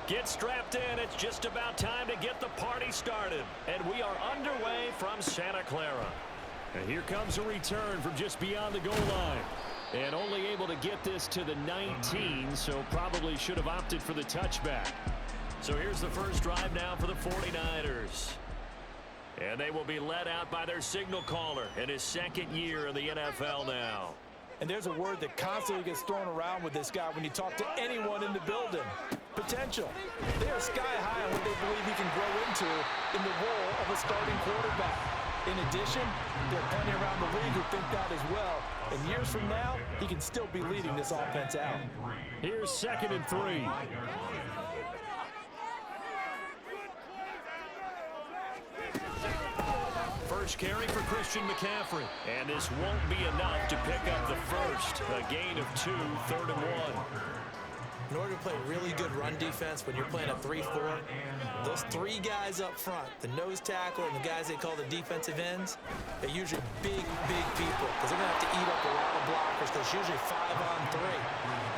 Get strapped in. It's just about time to get the party started. And we are underway from Santa Clara. And here comes a return from just beyond the goal line. And only able to get this to the 19, so probably should have opted for the touchback. So here's the first drive now for the 49ers. And they will be led out by their signal caller in his second year in the NFL now. And there's a word that constantly gets thrown around with this guy when you talk to anyone in the building. Potential. They are sky high on what they believe he can grow into in the role of a starting quarterback. In addition, there are plenty around the league who think that as well. And years from now, he can still be leading this offense out. Here's 2nd and 3. First carry for Christian McCaffrey. And this won't be enough to pick up the first. A gain of 2, 3rd and 1. In order to play really good run defense when you're playing a 3-4, those three guys up front, the nose tackle and the guys they call the defensive ends, they're usually big people because they're going to have to eat up a lot of blockers because it's usually 5-on-3.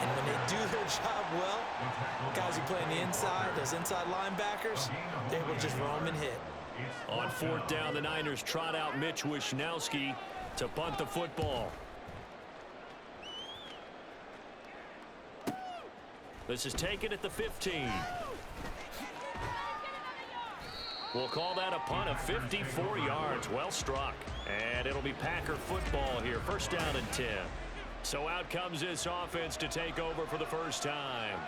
And when they do their job well, guys who play on the inside, those inside linebackers, they will just roam and hit. On 4th down, the Niners trot out Mitch Wishnowsky to punt the football. This is taken at the 15. We'll call that a punt of 54 yards. Well struck. And it'll be Packer football here. First down and 10. So out comes this offense to take over for the first time.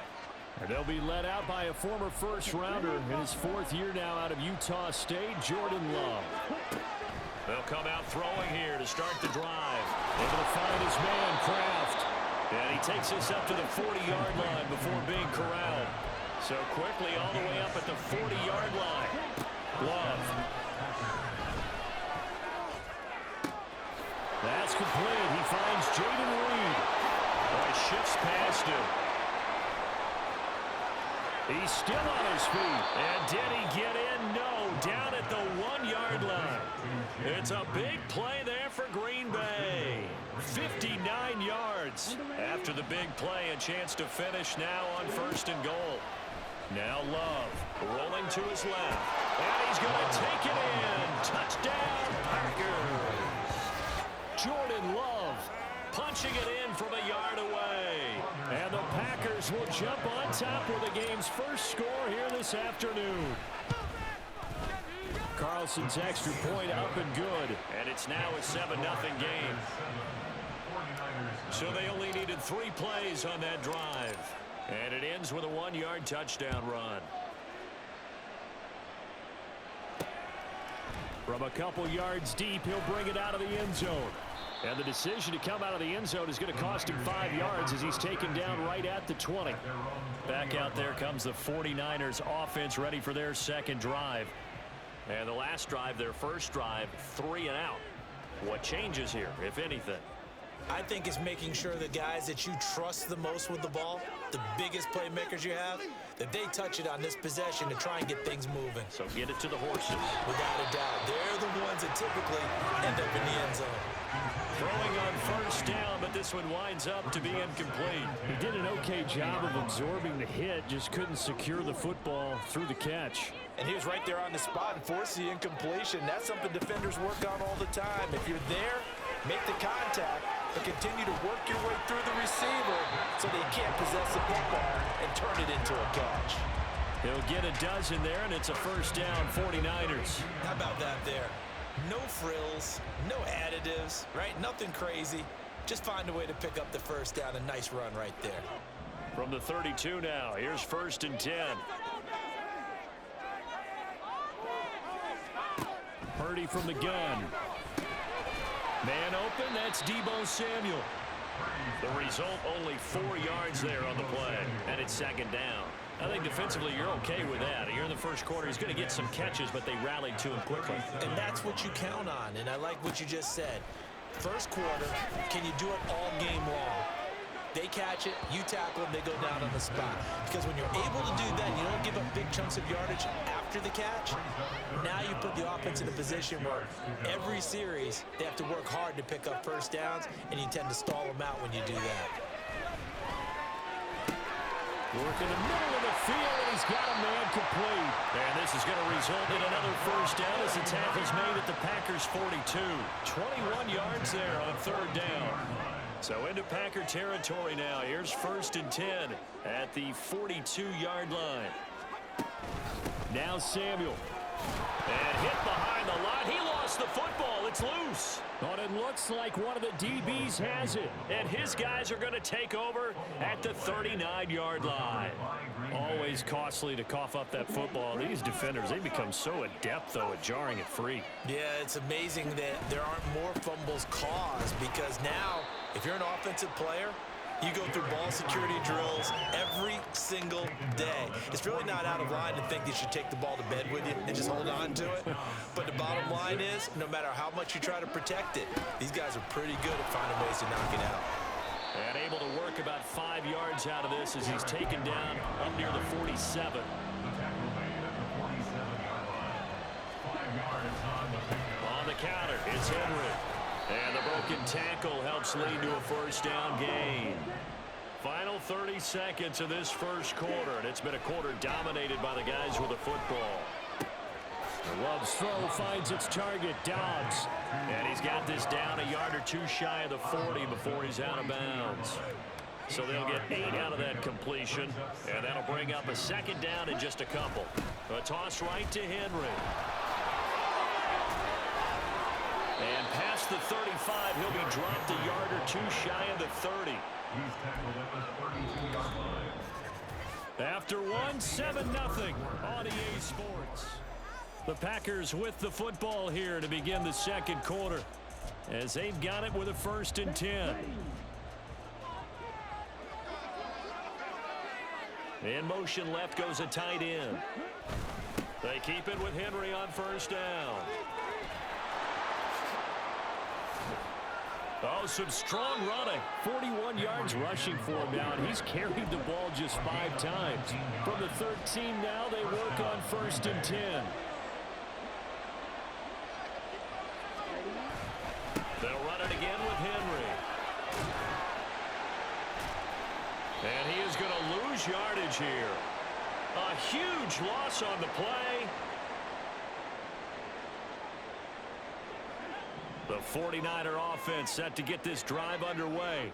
And they'll be led out by a former first-rounder in his 4th year now out of Utah State, Jordan Love. They'll come out throwing here to start the drive. Able to find his man, Kraft. And he takes us up to the 40-yard line before being corralled. So quickly all the way up at the 40-yard line. Love. That's complete. He finds Jaden Reed. Boy, shifts past him. He's still on his feet. And did he get in? No. Down at the 1-yard line. It's a big play there for Green Bay. 59 yards. After the big play, a chance to finish now on 1st and goal. Now Love rolling to his left. And he's going to take it in. Touchdown, Packers. Jordan Love punching it in from a yard away. And the Packers will jump on top with the game's first score here this afternoon. Carlson's extra point up and good. And it's now a 7-0 game. So they only needed 3 plays on that drive. And it ends with a 1-yard touchdown run. From a couple yards deep, he'll bring it out of the end zone. And the decision to come out of the end zone is going to cost him 5 yards as he's taken down right at the 20. Back out there comes the 49ers offense ready for their second drive. And the last drive, their first drive, 3 and out. What changes here, if anything? I think it's making sure the guys that you trust the most with the ball, the biggest playmakers you have, that they touch it on this possession to try and get things moving. So get it to the horses. Without a doubt. They're the ones that typically end up in the end zone. Throwing on first down, but this one winds up to be incomplete. He did an okay job of absorbing the hit, just couldn't secure the football through the catch. And he was right there on the spot and forced the incompletion. That's something defenders work on all the time. If you're there, make the contact, but continue to work your way through the receiver so they can't possess the football and turn it into a catch. He'll get a dozen there, and it's a first down, 49ers. How about that there? No frills, no additives, right? Nothing crazy. Just find a way to pick up the first down. A nice run right there. From the 32 now, here's 1st and 10. Purdy from the gun. Man open, that's Deebo Samuel. The result, only 4 yards there on the play, and it's 2nd down. I think defensively you're okay with that. Here in the first quarter, he's going to get some catches, but they rallied to him quickly. And that's what you count on, and I like what you just said. First quarter, can you do it all game long? They catch it, you tackle them, they go down on the spot. Because when you're able to do that, you don't give up big chunks of yardage after the catch. Now you put the offense in a position where every series they have to work hard to pick up first downs, and you tend to stall them out when you do that. Working the middle of the field, and he's got a man complete. And this is going to result in another first down as the tackle's made at the Packers' 42. 21 yards there on third down. So into Packer territory now. Here's 1st and 10 at the 42-yard line. Now Samuel. And hit behind the line. He lost the football. It's loose. But it looks like one of the DBs has it. And his guys are going to take over at the 39-yard line. Always costly to cough up that football. These defenders, they become so adept, though, at jarring it free. Yeah, it's amazing that there aren't more fumbles caused, because now, if you're an offensive player, you go through ball security drills every single day. It's really not out of line to think you should take the ball to bed with you and just hold on to it. But the bottom line is, no matter how much you try to protect it, these guys are pretty good at finding ways to knock it out. And able to work about 5 yards out of this as he's taken down up near the 47. On the counter, it's Henry. And the broken tackle helps lead to a first down gain. Final 30 seconds of this first quarter, and it's been a quarter dominated by the guys with the football. Love's throw finds its target, Dobbs. And he's got this down a yard or two shy of the 40 before he's out of bounds. So they'll get 8 out of that completion, and that'll bring up a second down in just a couple. A toss right to Henry. And past the 35, he'll be dropped a yard or two shy of the 30. After one, 7-0 on EA Sports. The Packers with the football here to begin the second quarter, as they've got it with a 1st and 10. In motion left goes a tight end. They keep it with Henry on first down. Oh, some strong running. 41 yards rushing for him now, and he's carried the ball just 5 times. From the 13 now, they work on 1st and 10. They'll run it again with Henry. And he is going to lose yardage here. A huge loss on the play. The 49er offense set to get this drive underway.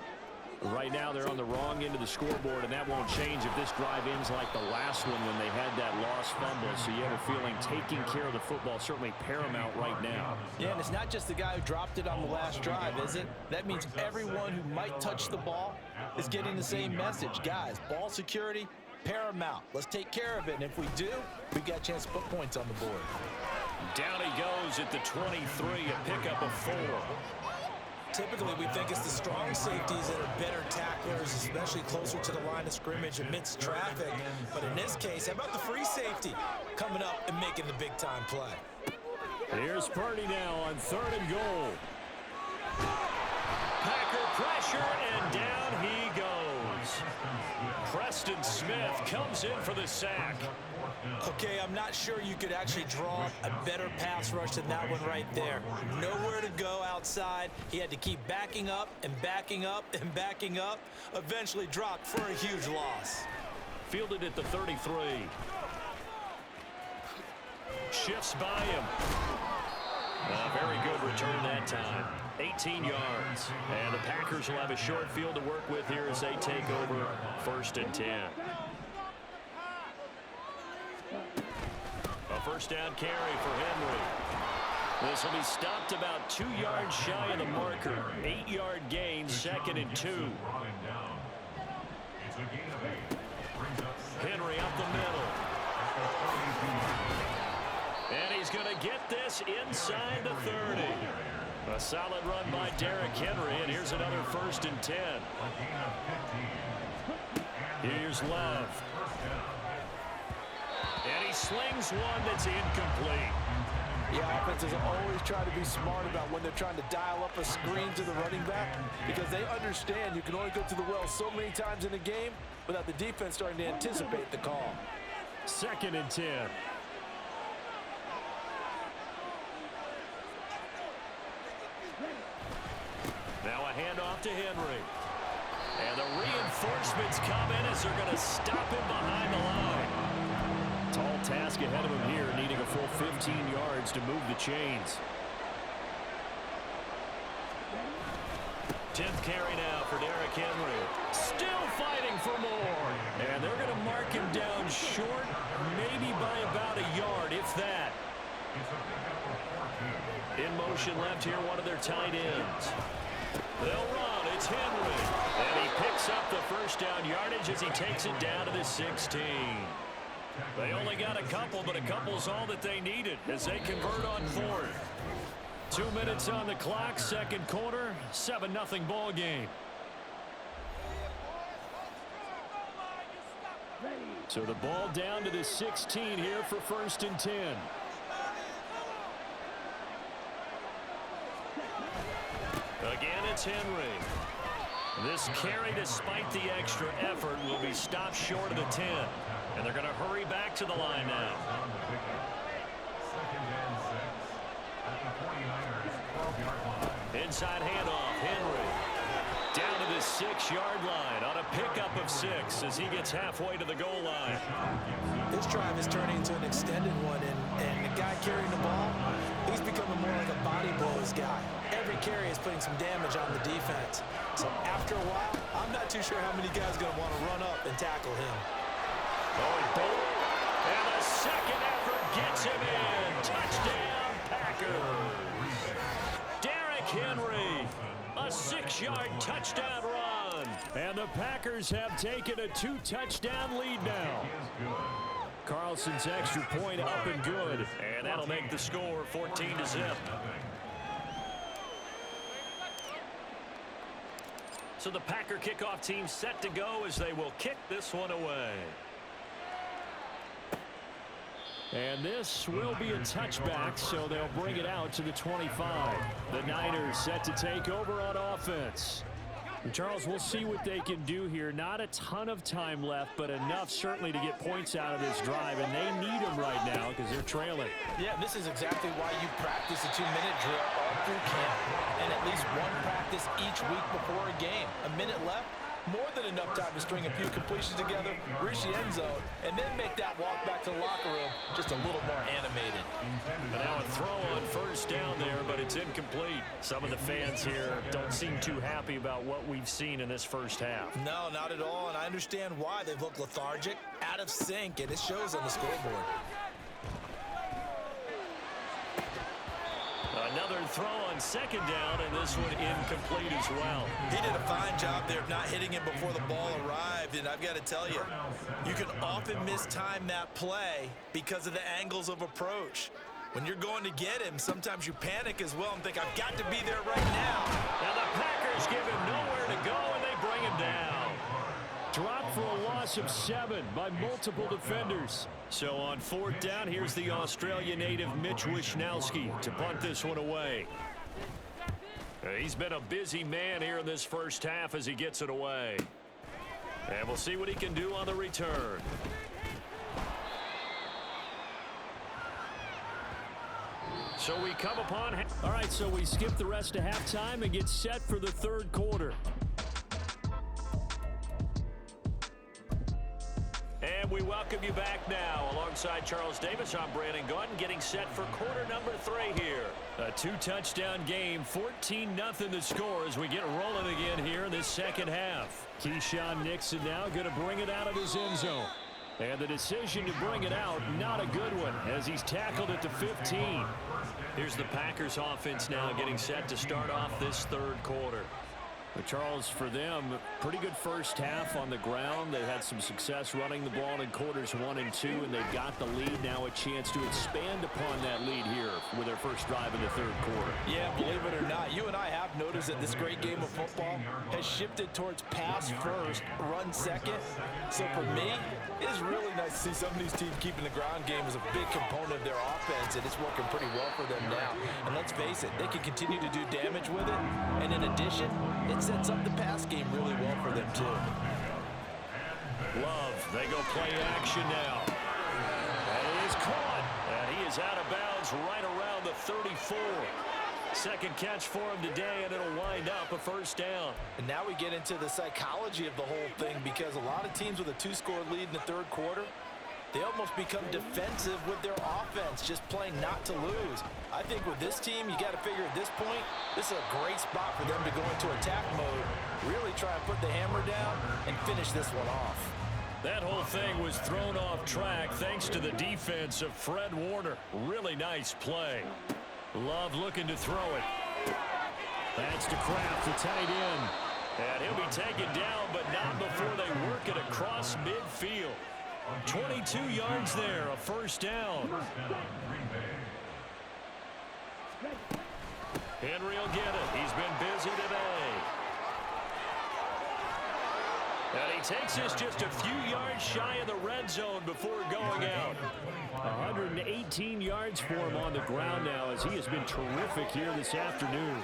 Right now they're on the wrong end of the scoreboard, and that won't change if this drive ends like the last one when they had that lost fumble. So you have a feeling taking care of the football certainly paramount right now. Yeah, and it's not just the guy who dropped it on the last drive, is it? That means everyone who might touch the ball is getting the same message. Guys, ball security, paramount. Let's take care of it, and if we do, we've got a chance to put points on the board. Down he goes at the 23, a pickup of 4. Typically, we think it's the strong safeties that are better tacklers, especially closer to the line of scrimmage amidst traffic. But in this case, how about the free safety coming up and making the big-time play? Here's Purdy now on 3rd and goal. Packer pressure, and down he goes. Preston Smith comes in for the sack. Okay, I'm not sure you could actually draw a better pass rush than that one right there. Nowhere to go outside. He had to keep backing up and backing up and backing up. Eventually dropped for a huge loss. Fielded at the 33. Shifts by him. A very good return that time. 18 yards. And the Packers will have a short field to work with here as they take over 1st and 10. A first down carry for Henry. This will be stopped about 2 yards shy of the marker. 8-yard gain, 2nd and 2. Henry up the middle. And he's going to get this inside the 30. A solid run by Derrick Henry, and here's another 1st and 10. Here's Love. And he slings one that's incomplete. Yeah, offenses always try to be smart about when they're trying to dial up a screen to the running back, because they understand you can only go to the well so many times in a game without the defense starting to anticipate the call. 2nd and 10. Now a handoff to Henry. And the reinforcements come in as they're going to stop him behind the line. Tall task ahead of him here, needing a full 15 yards to move the chains. 10th carry now for Derrick Henry. Still fighting for more. And they're going to mark him down short, maybe by about a yard, if that. In motion left here, one of their tight ends. They'll run. It's Henry. And he picks up the first down yardage as he takes it down to the 16. They only got a couple, but a couple's all that they needed as they convert on fourth. 2 minutes on the clock, second quarter, 7-0 ball game. So the ball down to the 16 here for 1st and 10. Again, it's Henry. This carry, despite the extra effort, will be stopped short of the 10. And they're going to hurry back to the line now. Inside handoff, Henry. Down to the 6-yard line on a pickup of 6 as he gets halfway to the goal line. This drive is turning into an extended one, and the guy carrying the ball, he's becoming more like a body blows guy. Every carry is putting some damage on the defense. So after a while, I'm not too sure how many guys are going to want to run up and tackle him. Going forward, and the second effort gets him in. Touchdown, Packers. Derrick Henry, a 6-yard touchdown run. And the Packers have taken a 2-touchdown lead now. Carlson's extra point up and good. And that'll make the score 14-0. So the Packer kickoff team set to go as they will kick this one away. And this will be a touchback, so they'll bring it out to the 25. The Niners set to take over on offense. And Charles, we'll see what they can do here. Not a ton of time left, but enough certainly to get points out of this drive, and they need them right now because they're trailing. Yeah, this is exactly why you practice a 2-minute drill all through camp, and at least one practice each week before a game. A minute left, more than enough time to string a few completions together, reach the end zone, and then make that walk back to the locker room just a little more animated. And now a throw on first down there, but it's incomplete. Some of the fans here don't seem too happy about what we've seen in this first half. No, not at all, and I understand why. They look lethargic, out of sync, and it shows on the scoreboard. Another throw on second down, and this one incomplete as well. He did a fine job there of not hitting him before the ball arrived, and I've got to tell you, you can often mistime that play because of the angles of approach. When you're going to get him, sometimes you panic as well and think, I've got to be there right now. Now the Packers give him nowhere to go, and they bring him down. Dropped for a loss of 7 by multiple defenders. So on fourth down, here's the Australia native Mitch Wishnowsky to punt this one away. He's been a busy man here in this first half as he gets it away. And we'll see what he can do on the return. So we come upon... All right, so we skip the rest of halftime and get set for the third quarter. And we welcome you back now. Alongside Charles Davis, I'm Brandon Gaudin, getting set for quarter number 3 here. A 2-touchdown game, 14-0 the score as we get rolling again here in this second half. Keyshawn Nixon now going to bring it out of his end zone. And the decision to bring it out, not a good one, as he's tackled at the 15. Here's the Packers offense now getting set to start off this third quarter. But Charles, for them, pretty good first half on the ground. They had some success running the ball in quarters 1 and 2, and they've got the lead. Now a chance to expand upon that lead here with their first drive in the third quarter. Yeah, believe it or not, you and I have noticed that this great game of football has shifted towards pass first, run second. So for me, it is really nice to see some of these teams keeping the ground game as a big component of their offense, and it's working pretty well for them now. And let's face it, they can continue to do damage with it. And in addition, it sets up the pass game really well for them, too. Love, they go play action now. And he is caught. And he is out of bounds right around the 34. Second catch for him today, and it'll wind up a first down. And now we get into the psychology of the whole thing, because a lot of teams with a 2-score lead in the third quarter, they almost become defensive with their offense, just playing not to lose. I think with this team, you got to figure at this point, this is a great spot for them to go into attack mode, really try and put the hammer down and finish this one off. That whole thing was thrown off track thanks to the defense of Fred Warner. Really nice play. Love looking to throw it. That's to Kraft, the tight end. And he'll be taken down, but not before they work it across midfield. 22 yards there, a first down. Henry will get it. He's been busy today. And he takes us just a few yards shy of the red zone before going out. 118 yards for him on the ground now, as he has been terrific here this afternoon.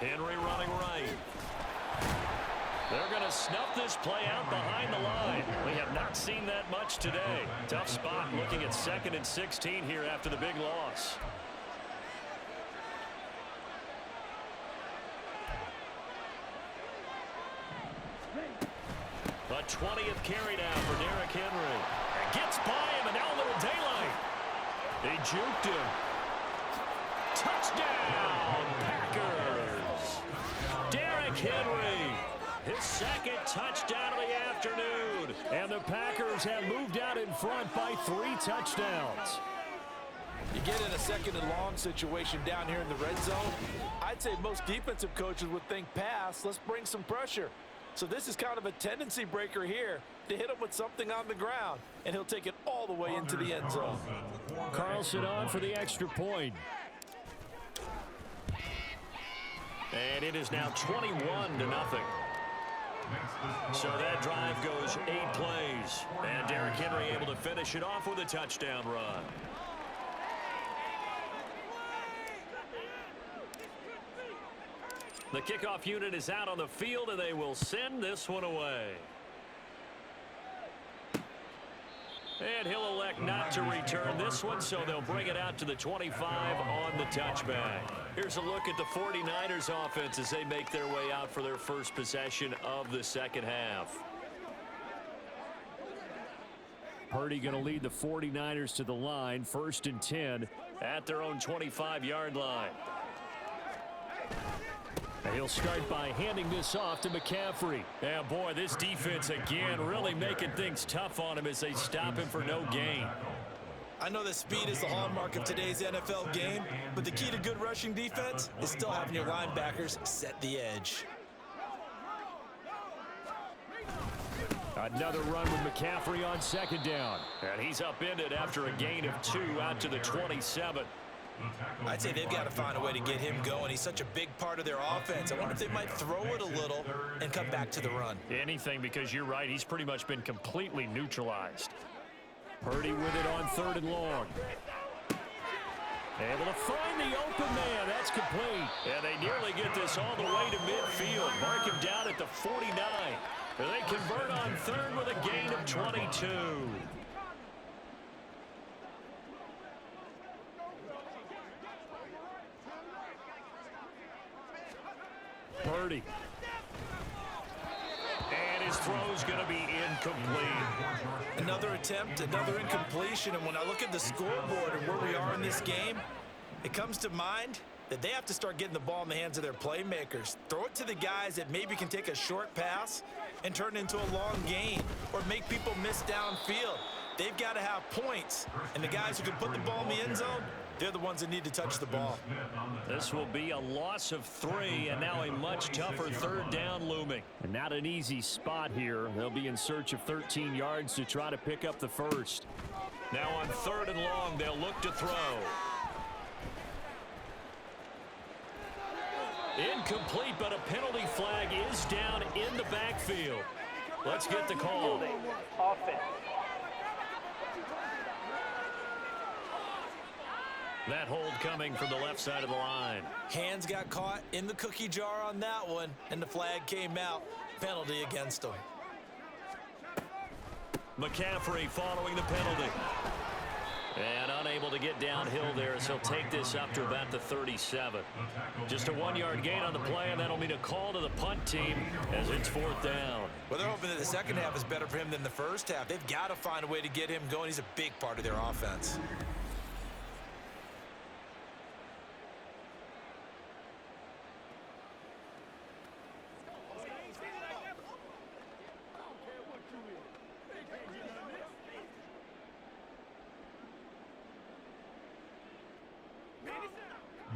Henry running right. They're going to snuff this play out behind the line. We have not seen that much today. Tough spot looking at 2nd and 16 here after the big loss. A 20th carry now for Derrick Henry. And gets by him, and now a little daylight. They juked him. Touchdown, Packers. Derrick Henry, his second touchdown of the afternoon. And the Packers have moved out in front by 3 touchdowns. You get in a 2nd and long situation down here in the red zone, I'd say most defensive coaches would think pass, let's bring some pressure. So this is kind of a tendency breaker here to hit him with something on the ground, and he'll take it all the way into the end zone. Carlson on for the extra point. And it is now 21-0. So that drive goes 8 plays. And Derrick Henry able to finish it off with a touchdown run. The kickoff unit is out on the field, and they will send this one away. And he'll elect not to return this one, so they'll bring it out to the 25 on the touchback. Here's a look at the 49ers offense as they make their way out for their first possession of the second half. Purdy going to lead the 49ers to the line, 1st and 10 at their own 25-yard line. He'll start by handing this off to McCaffrey. Yeah, boy, this defense again really making things tough on him as they stop him for no gain. I know that speed is the hallmark of today's NFL game, but the key to good rushing defense is still having your linebackers set the edge. Another run with McCaffrey on 2nd down. And he's upended after a gain of 2 out to the 27. I'd say they've got to find a way to get him going. He's such a big part of their offense. I wonder if they might throw it a little and come back to the run. Anything, because you're right, he's pretty much been completely neutralized. Purdy with it on 3rd and long. Able to find the open man. That's complete. And they nearly get this all the way to midfield. Mark him down at the 49. And they convert on 3rd with a gain of 22. Purdy. And his throw's going to be incomplete. Another attempt, another incompletion, and when I look at the scoreboard and where we are in this game, it comes to mind that they have to start getting the ball in the hands of their playmakers. Throw it to the guys that maybe can take a short pass and turn it into a long gain or make people miss downfield. They've got to have points, and the guys who can put the ball in the end zone, they're the ones that need to touch the ball. This will be a loss of 3, and now a much tougher 3rd down looming. And not an easy spot here. They'll be in search of 13 yards to try to pick up the first. Now on 3rd and long, they'll look to throw. Incomplete, but a penalty flag is down in the backfield. Let's get the call. Offense. That hold coming from the left side of the line. Hands got caught in the cookie jar on that one, and the flag came out. Penalty against them. McCaffrey following the penalty. And unable to get downhill there as he'll take this up to about the 37. Just a 1-yard gain on the play, and that'll mean a call to the punt team as it's 4th down. Well, they're hoping that the second half is better for him than the first half. They've got to find a way to get him going. He's a big part of their offense.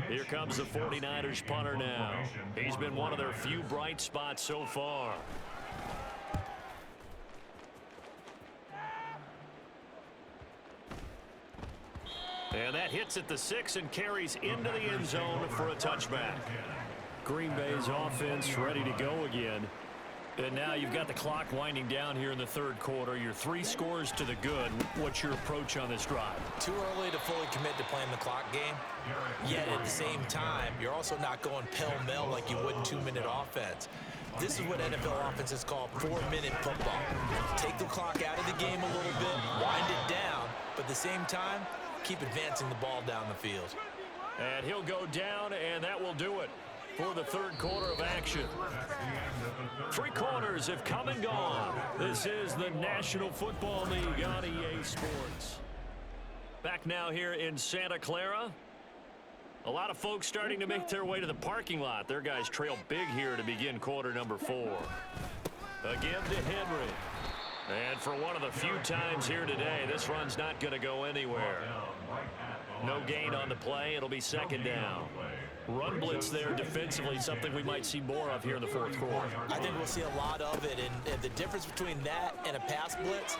Here comes the 49ers punter now. He's been one of their few bright spots so far. And that hits at the 6 and carries into the end zone for a touchback. Green Bay's offense ready to go again. And now you've got the clock winding down here in the 3rd quarter. You're 3 scores to the good. What's your approach on this drive? Too early to fully commit to playing the clock game. Yet at the same time, you're also not going pell-mell like you would in 2-minute offense. This is what NFL offenses call 4-minute football. Take the clock out of the game a little bit, wind it down, but at the same time, keep advancing the ball down the field. And he'll go down, and that will do it for the 3rd quarter of action. 3 quarters have come and gone. This is the National Football League on EA Sports. Back now here in Santa Clara. A lot of folks starting to make their way to the parking lot. Their guys trail big here to begin quarter number 4. Again to Henry. And for one of the few times here today, this run's not going to go anywhere. No gain on the play. It'll be 2nd down. Run blitz there defensively, something we might see more of here in the 4th quarter. I think we'll see a lot of it, and the difference between that and a pass blitz,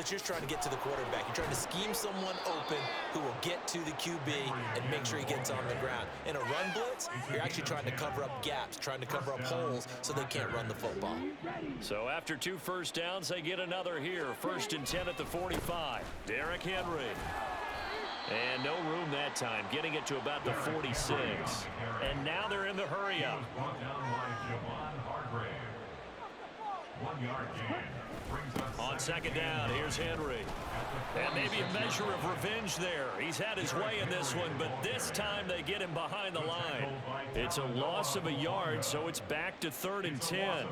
you're trying to get to the quarterback. You're trying to scheme someone open who will get to the QB and make sure he gets on the ground. In a run blitz, you're actually trying to cover up gaps, trying to cover up holes so they can't run the football. So after 2 first downs, they get another here. 1st and 10 at the 45. Derrick Henry. And no room that time, getting it to about the 46. And now they're in the hurry-up. On 2nd down, here's Henry. And maybe a measure of revenge there. He's had his way in this one, but this time they get him behind the line. It's a loss of a yard, so it's back to 3rd and 10.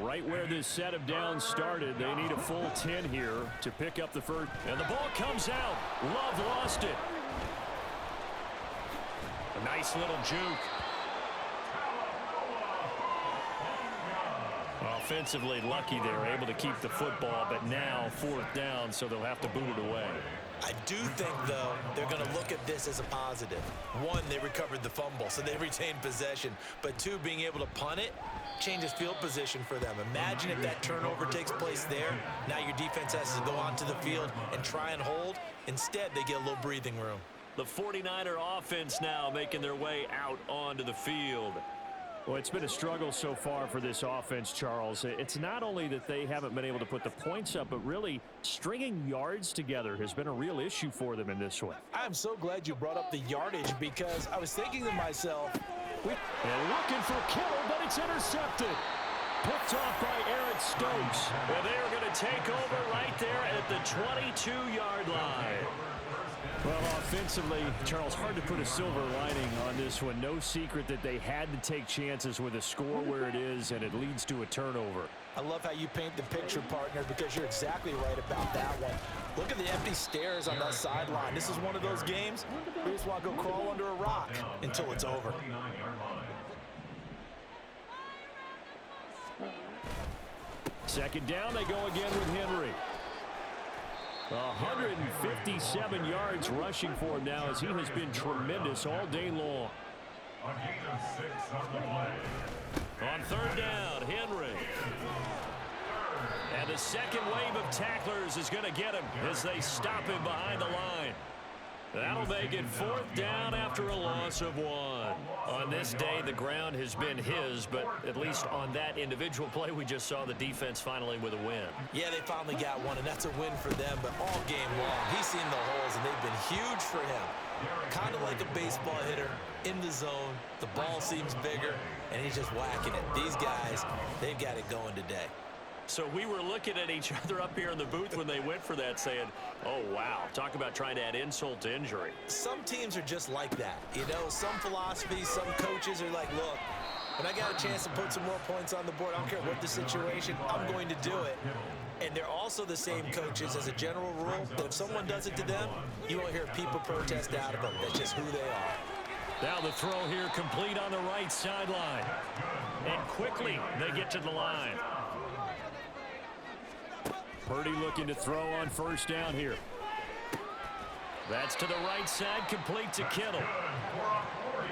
Right where this set of downs started, they need a full 10 here to pick up the first. And the ball comes out. Love lost it. A nice little juke. Offensively lucky they're able to keep the football, but now 4th down, so they'll have to boot it away. I do think, though, they're going to look at this as a positive. 1, they recovered the fumble, so they retained possession. But 2, being able to punt it changes field position for them. Imagine if that turnover takes place there. Now your defense has to go onto the field and try and hold. Instead, they get a little breathing room. The 49er offense now making their way out onto the field. Well, it's been a struggle so far for this offense, Charles. It's not only that they haven't been able to put the points up, but really stringing yards together has been a real issue for them in this one. I'm so glad you brought up the yardage because I was thinking to myself, and looking for Kittle, but it's intercepted. Picked off by Eric Stokes. And they are going to take over right there at the 22-yard line. Well, offensively, Charles, hard to put a silver lining on this one. No secret that they had to take chances with a score where it is, and it leads to a turnover. I love how you paint the picture, partner, because you're exactly right about that one. Look at the empty stairs on that sideline. This is one of those games where you just want to go crawl under a rock until it's over. Second down, they go again with Henry. 157 yards rushing for him now as he has been tremendous all day long. On 3rd down, Henry. And the second wave of tacklers is going to get him as they stop him behind the line. That'll make it 4th down after a loss of 1. On this day, the ground has been his, but at least on that individual play, we just saw the defense finally with a win. Yeah, they finally got one, and that's a win for them, but all game long, he's seen the holes, and they've been huge for him. Kind of like a baseball hitter in the zone. The ball seems bigger, and he's just whacking it. These guys, they've got it going today. So we were looking at each other up here in the booth when they went for that saying, oh, wow, talk about trying to add insult to injury. Some teams are just like that. You know, some philosophies, some coaches are like, look, when I got a chance to put some more points on the board, I don't care what the situation, I'm going to do it. And they're also the same coaches as a general rule that if someone does it to them, you won't hear people protest out of them. That's just who they are. Now the throw here complete on the right sideline. And quickly they get to the line. Purdy looking to throw on first down here. That's to the right side, complete to Kittle.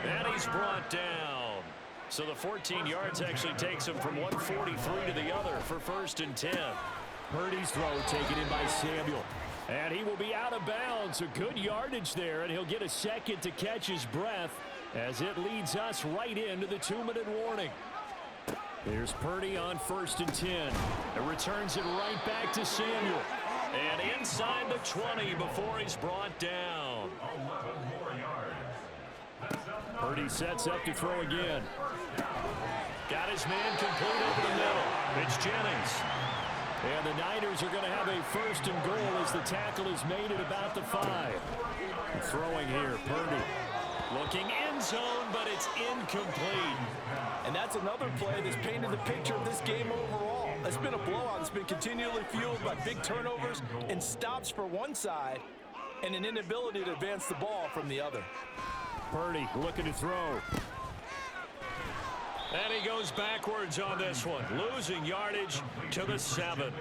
And he's brought down. So the 14 yards actually takes him from 143 to the other for 1st and 10. Purdy's throw taken in by Samuel. And he will be out of bounds. A good yardage there, and he'll get a second to catch his breath as it leads us right into the 2-minute warning. Here's Purdy on 1st and 10. It returns it right back to Samuel. And inside the 20 before he's brought down. Purdy sets up to throw again. Got his man complete over the middle. It's Jennings. And the Niners are going to have a 1st and goal as the tackle is made at about the 5. Throwing here, Purdy. Looking end zone, but it's incomplete. And that's another play that's painted the picture of this game overall. It's been a blowout. It's been continually fueled by big turnovers and stops for one side and an inability to advance the ball from the other. Purdy looking to throw. And he goes backwards on this one, losing yardage to the 7.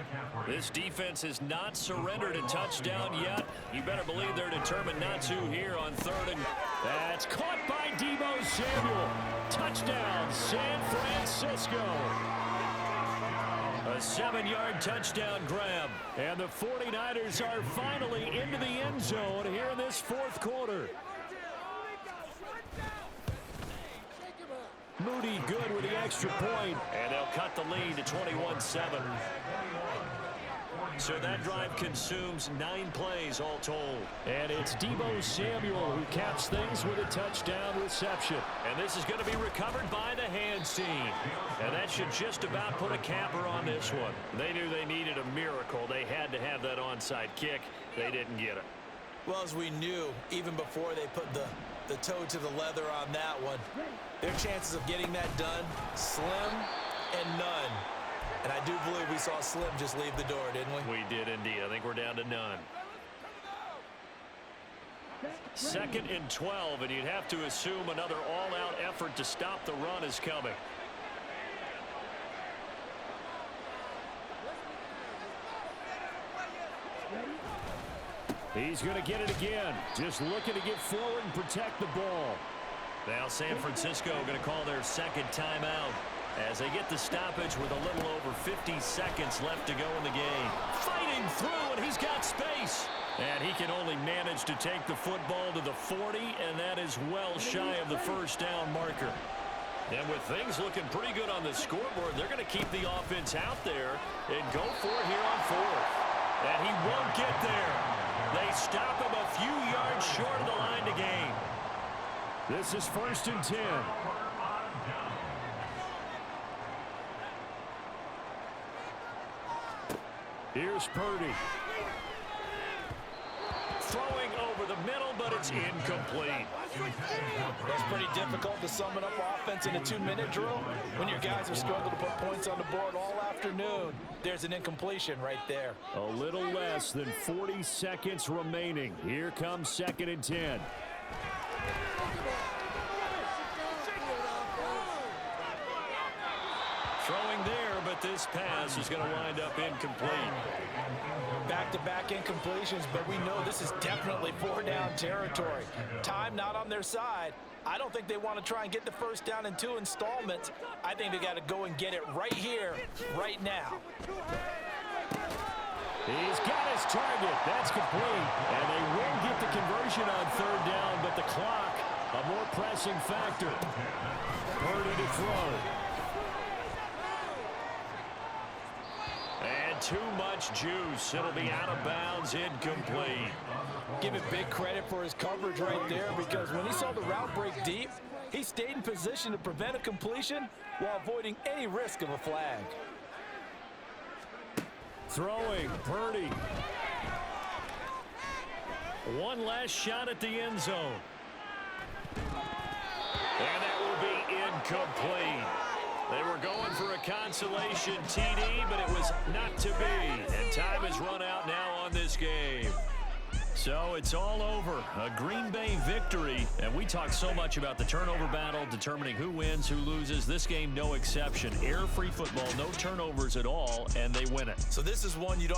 This defense has not surrendered a touchdown yet. You better believe they're determined not to here on 3rd and... That's caught by Deebo Samuel. Touchdown, San Francisco. A 7-yard touchdown grab. And the 49ers are finally into the end zone here in this 4th quarter. Moody good with the extra point. And they'll cut the lead to 21-7. So that drive consumes 9 plays all told. And it's Deebo Samuel who caps things with a touchdown reception. And this is going to be recovered by the hands team. And that should just about put a capper on this one. They knew they needed a miracle. They had to have that onside kick. They didn't get it. Well, as we knew, even before they put the toe to the leather on that one, their chances of getting that done, slim and none. And I do believe we saw Slim just leave the door, didn't we? We did indeed. I think we're down to none. 2nd and 12, and you'd have to assume another all-out effort to stop the run is coming. He's going to get it again. Just looking to get forward and protect the ball. Now San Francisco going to call their 2nd timeout as they get the stoppage with a little over 50 seconds left to go in the game. Fighting through, and he's got space. And he can only manage to take the football to the 40, and that is well shy of the 1st down marker. And with things looking pretty good on the scoreboard, they're going to keep the offense out there and go for it here on 4th. And he won't get there. They stop him a few yards short of the line to gain. This is 1st and 10. Here's Purdy. Throwing over the middle, but it's incomplete. That's pretty difficult to sum it up offense in a 2-minute drill when your guys have struggled to put points on the board all afternoon. There's an incompletion right there. A little less than 40 seconds remaining. Here comes 2nd and 10. Throwing there, but this pass is going to wind up incomplete. Back-to-back incompletions, but we know this is definitely 4-down territory. Time not on their side. I don't think they want to try and get the 1st down in 2 installments. I think they got to go and get it right here, right now. He's got his target. That's complete. And they will get the conversion on 3rd down, but the clock, a more pressing factor. Purdy to throw. And too much juice. It'll be out of bounds, incomplete. Give it big credit for his coverage right there, because when he saw the route break deep, he stayed in position to prevent a completion while avoiding any risk of a flag. Throwing, Purdy. One last shot at the end zone. And that will be incomplete. They were going for a consolation TD, but it was not to be. And time has run out now on this game. So it's all over. A Green Bay victory. And we talk so much about the turnover battle, determining who wins, who loses. This game, no exception. Error-free football, no turnovers at all, and they win it. So this is one you don't